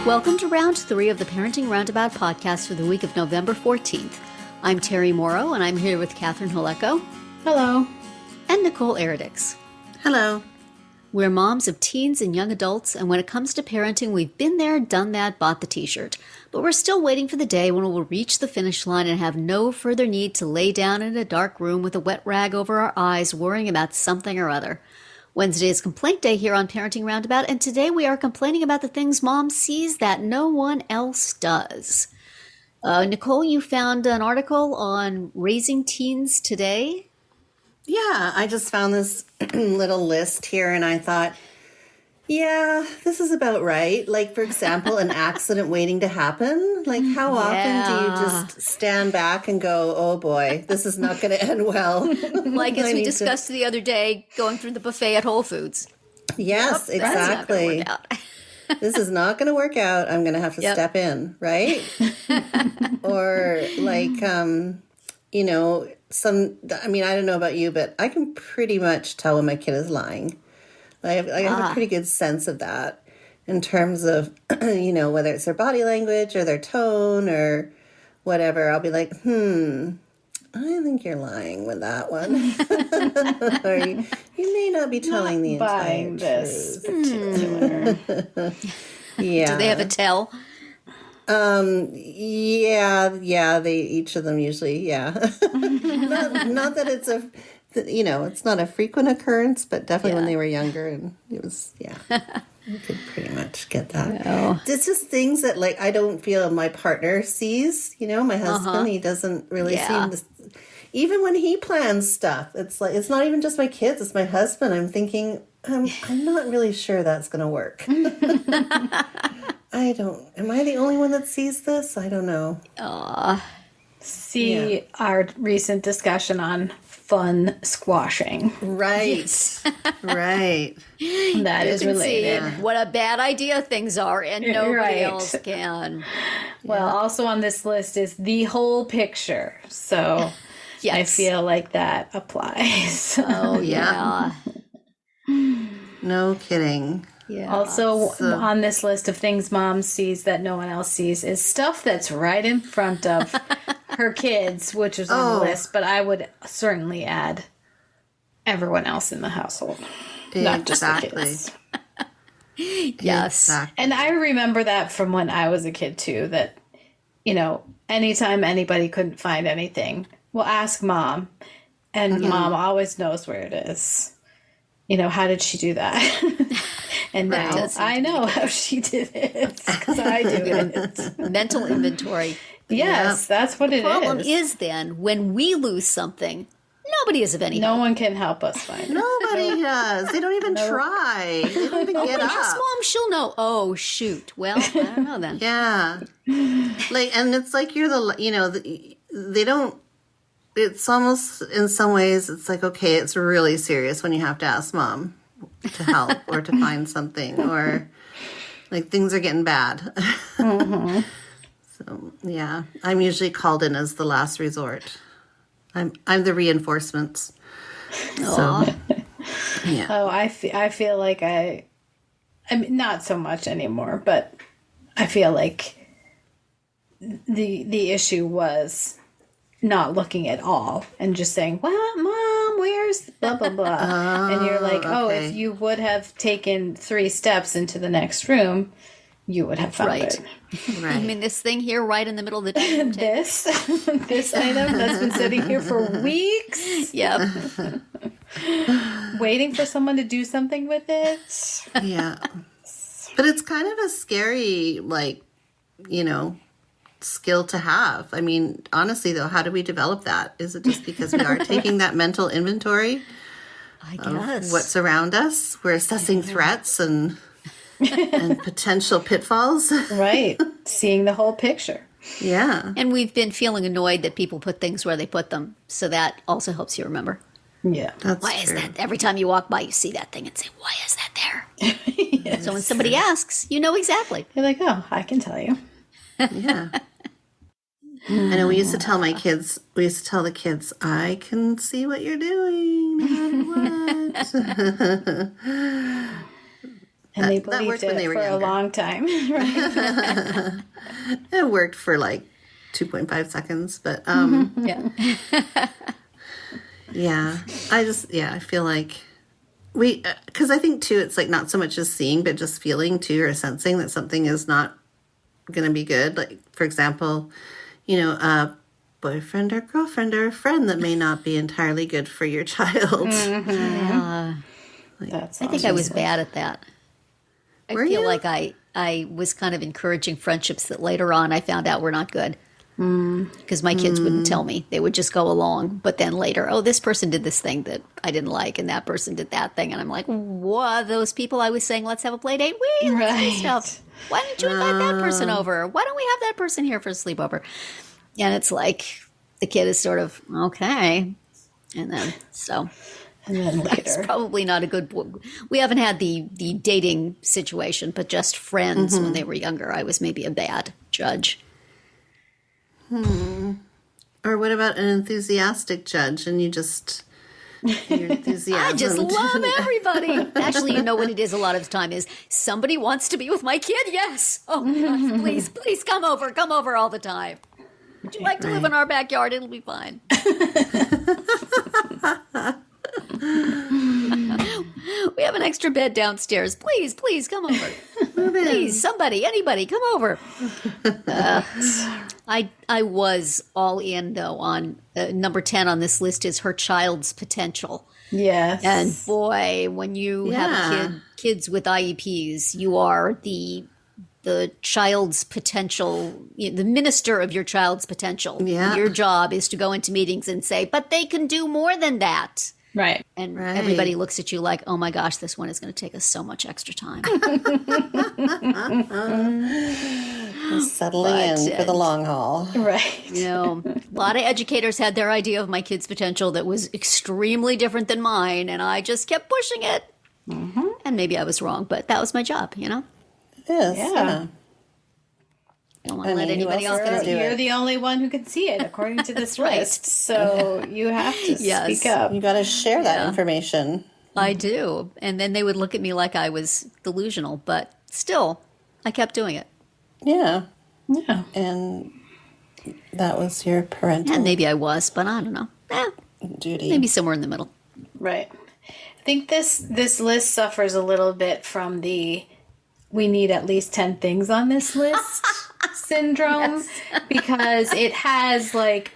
Welcome to round 3 of the Parenting Roundabout podcast for the week of November 14th. I'm Terry Morrow, and I'm here with Catherine Holeko. Hello. And Nicole Eridix. Hello. We're moms of teens and young adults, and when it comes to parenting, we've been there, done that, bought the t-shirt. But we're still waiting for the day when we'll reach the finish line and have no further need to lay down in a dark room with a wet rag over our eyes worrying about something or other. Wednesday is Complaint Day here on Parenting Roundabout, and today we are complaining about the things Mom sees that no one else does. Nicole, you found an article on raising teens today? Yeah, I just found this little list here and I thought, yeah, this is about right. Like, for example, an accident waiting to happen. Like, how often do you just stand back and go, oh boy, this is not going to end well? Like as we discussed the other day, going through the buffet at Whole Foods. Yes, Yep, exactly. This is not going to work out. I'm going to have to step in, right? Or like, I don't know about you, but I can pretty much tell when my kid is lying. I have a pretty good sense of that in terms of, whether it's their body language or their tone or whatever. I'll be like, I think you're lying with that one. Or you may not be telling the entire this truth. Yeah. Do they have a tell? Yeah, they each of them usually, yeah. not that it's it's not a frequent occurrence, but definitely when they were younger, and it was, you could pretty much get that. Oh. It's just things that, like, I don't feel my partner sees. My husband, he doesn't really seem to. Even when he plans stuff, it's like, it's not even just my kids, it's my husband. I'm thinking, I'm not really sure that's going to work. Am I the only one that sees this? I don't know. See our recent discussion on fun squashing. Right. Yes. Right. That is related. See what a bad idea things are, and nobody else can. Well, also on this list is the whole picture. So yes. I feel like that applies. Oh, yeah. No kidding. Yeah. Also on this list of things Mom sees that no one else sees is stuff that's right in front of her kids, which is on the list, but I would certainly add everyone else in the household, not just the kids. Yes. Exactly. And I remember that from when I was a kid too, that, anytime anybody couldn't find anything, we'll ask Mom, and Mom always knows where it is. How did she do that? And now I know how she did it because I do it. Mental inventory. Yes, that's what it is. The problem is then when we lose something, nobody is of any help. No one can help us find it. Nobody does. They don't even try. They don't even get Ask up. Mom, she'll know. Oh, shoot. Well, I don't know then. Yeah. And it's like you're they don't, it's almost in some ways, it's like, okay, it's really serious when you have to ask Mom to help or to find something, or like things are getting bad. Mm-hmm. So yeah, I'm usually called in as the last resort. I'm the reinforcements. So yeah. Oh, I feel like I mean, not so much anymore, but I feel like the issue was not looking at all and just saying, "What, Mom? Where's blah blah blah?" And you're like, "Oh, okay. if you would have taken 3 steps into the next room, you would have found it." Right. I mean, this thing here right in the middle of the dining room table. This item that's been sitting here for weeks. Yep. Waiting for someone to do something with it. Yeah. But it's kind of a scary, skill to have. I mean, honestly, though, how do we develop that? Is it just because we are taking that mental inventory I guess. of what's around us? We're assessing threats and potential pitfalls. Right. Seeing the whole picture. Yeah. And we've been feeling annoyed that people put things where they put them. So that also helps you remember. Yeah. That's Why is true. that? Every time you walk by, you see that thing and say, why is that there? Yes. So when somebody asks, you know exactly. You're like, oh, I can tell you. Yeah. I know we used to tell the kids, I can see what you're doing, no matter what. And they That worked believed when it they were for a younger. long time. Right? It worked for like 2.5 seconds, but Yeah. yeah, I feel like because I think too, it's like not so much as seeing, but just feeling too, or sensing that something is not going to be good. Like, for example, a boyfriend or girlfriend or a friend that may not be entirely good for your child. Yeah. That's I think I was bad at that. I Were feel you? like I was kind of encouraging friendships that later on I found out were not good. Because my kids wouldn't tell me. They would just go along. But then later, oh, this person did this thing that I didn't like, and that person did that thing. And I'm like, what? Those people I was saying, let's have a play date? Let's do Right. stuff. Why didn't you invite that person over? Why don't we have that person here for a sleepover? And it's like the kid is sort of, okay. And then, so And then it's later. probably not a good. We haven't had the dating situation, but just friends when they were younger. I was maybe a bad judge. Or what about an enthusiastic judge and your enthusiasm? I just love everybody. Actually, you know what it is a lot of the time is somebody wants to be with my kid. Yes. Oh, gosh, please come over all the time. Would you like to live in our backyard? It'll be fine. We have an extra bed downstairs. Please come over. Please, somebody, anybody, come over. I was all in though on number 10 on this list is her child's potential. Yes. And boy, when you have kids with IEPs, you are the child's potential, the minister of your child's potential. Yeah. Your job is to go into meetings and say, but they can do more than that. Right. And everybody looks at you like, oh my gosh, this one is going to take us so much extra time. Settling in for the long haul. Right. A lot of educators had their idea of my kid's potential that was extremely different than mine, and I just kept pushing it. Mm-hmm. And maybe I was wrong, but that was my job, It is. Yeah. Don't want to I let mean, who anybody else else is know. gonna do You're it? the only one who can see it according to this right. list. So you have to Yes. speak up. You got to share that information. I do. And then they would look at me like I was delusional, but still, I kept doing it. Yeah. Yeah. And that was your parental And maybe I was, but I don't know. duty. Maybe somewhere in the middle. Right. I think this list suffers a little bit from the we need at least 10 things on this list syndrome because it has like,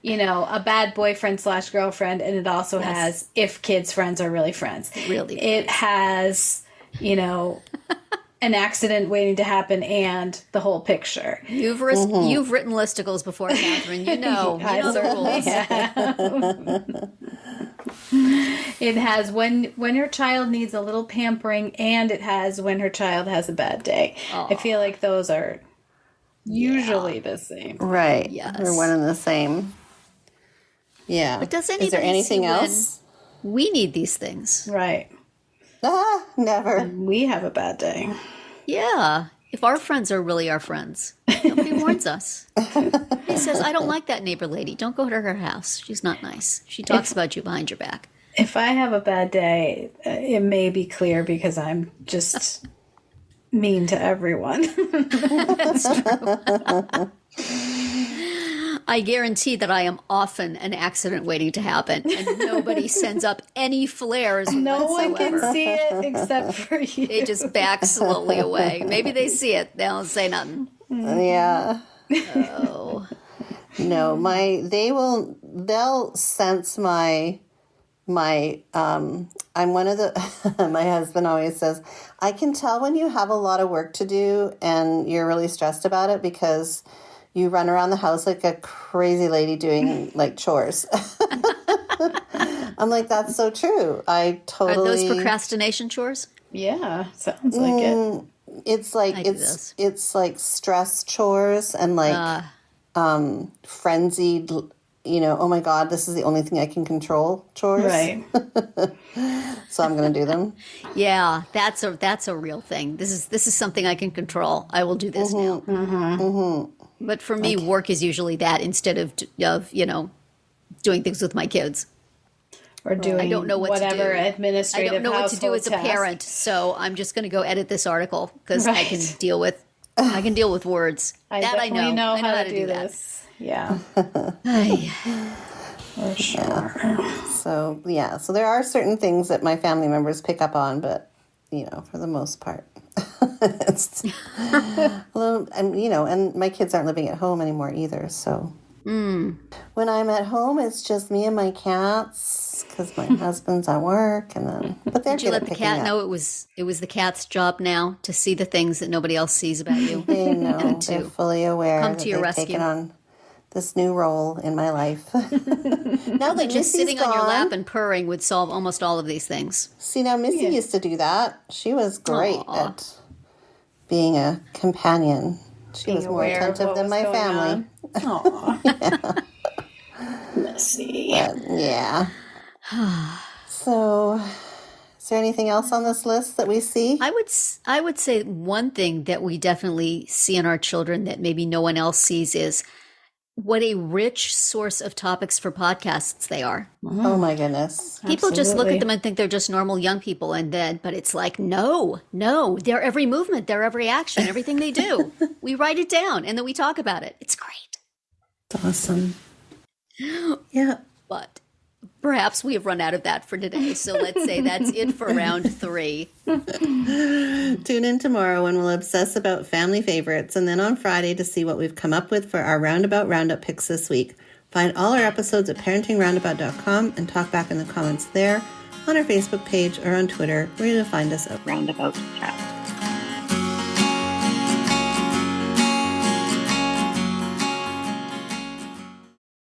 a bad boyfriend / girlfriend, and it also has if kids' friends are really friends. Really It has, an accident waiting to happen and the whole picture. You've written listicles before, Catherine. You know the rules. It has when her child needs a little pampering, and it has when her child has a bad day. I feel like those are usually the same. Right. Yes. They're one and the same. Yeah. But does Is there anybody anything see when else? We need these things. Right. Never. We have a bad day. Yeah. If our friends are really our friends, nobody warns us. He says, I don't like that neighbor lady. Don't go to her house. She's not nice. She talks about you behind your back. If I have a bad day, it may be clear because I'm just mean to everyone. I guarantee that I am often an accident waiting to happen, and nobody sends up any flares No one whatsoever. can see it except for you. They just back slowly away. Maybe they see it. They don't say nothing. Yeah. Oh. No, they'll sense I'm one of the, my husband always says, I can tell when you have a lot of work to do and you're really stressed about it because you run around the house like a crazy lady doing like chores. I'm like, that's so true. I Are totally. those procrastination chores? Yeah, sounds like it. It's like I do those. it's like stress chores and like frenzied. Oh my God, this is the only thing I can control chores. Right. So I'm going to do them. Yeah, that's a real thing. This is something I can control. I will do this now. But for me, work is usually that instead of doing things with my kids. or doing I don't know what whatever to do. I administrative don't know what to do as a household task. parent, so I'm just going to go edit this article because I can deal with words. I that I definitely know. know I know how to do that. this. Yeah, Ay. for sure. So, yeah. So there are certain things that my family members pick up on, but, for the most part. It's, although, and my kids aren't living at home anymore either, so. When I'm at home, it's just me and my cats because my husband's at work, but they're Did you good let at the picking cat up. know it was the cat's job now to see the things that nobody else sees about you? They know. And They're to fully aware come that to your they've rescue. taken on this new role in my life. Now that Just Missy's sitting on your gone- lap and purring would solve almost all of these things. See, now Missy used to do that. She was great Aw. at being a companion. She was more Aware of attentive what than was my going family. on. Aw. Messy. But, yeah. So, is there anything else on this list that we see? I would say one thing that we definitely see in our children that maybe no one else sees is what a rich source of topics for podcasts they are. Oh my goodness. People just look Absolutely. at them and think they're just normal young people, but it's like, no, their every movement, their every action, everything they do. We write it down and then we talk about it. It's great. Awesome. Yeah. But perhaps we have run out of that for today. So let's say that's it for round 3. Tune in tomorrow when we'll obsess about family favorites, and then on Friday to see what we've come up with for our Roundabout Roundup picks this week. Find all our episodes at parentingroundabout.com and talk back in the comments there, on our Facebook page, or on Twitter, where you'll find us at Roundabout Chat.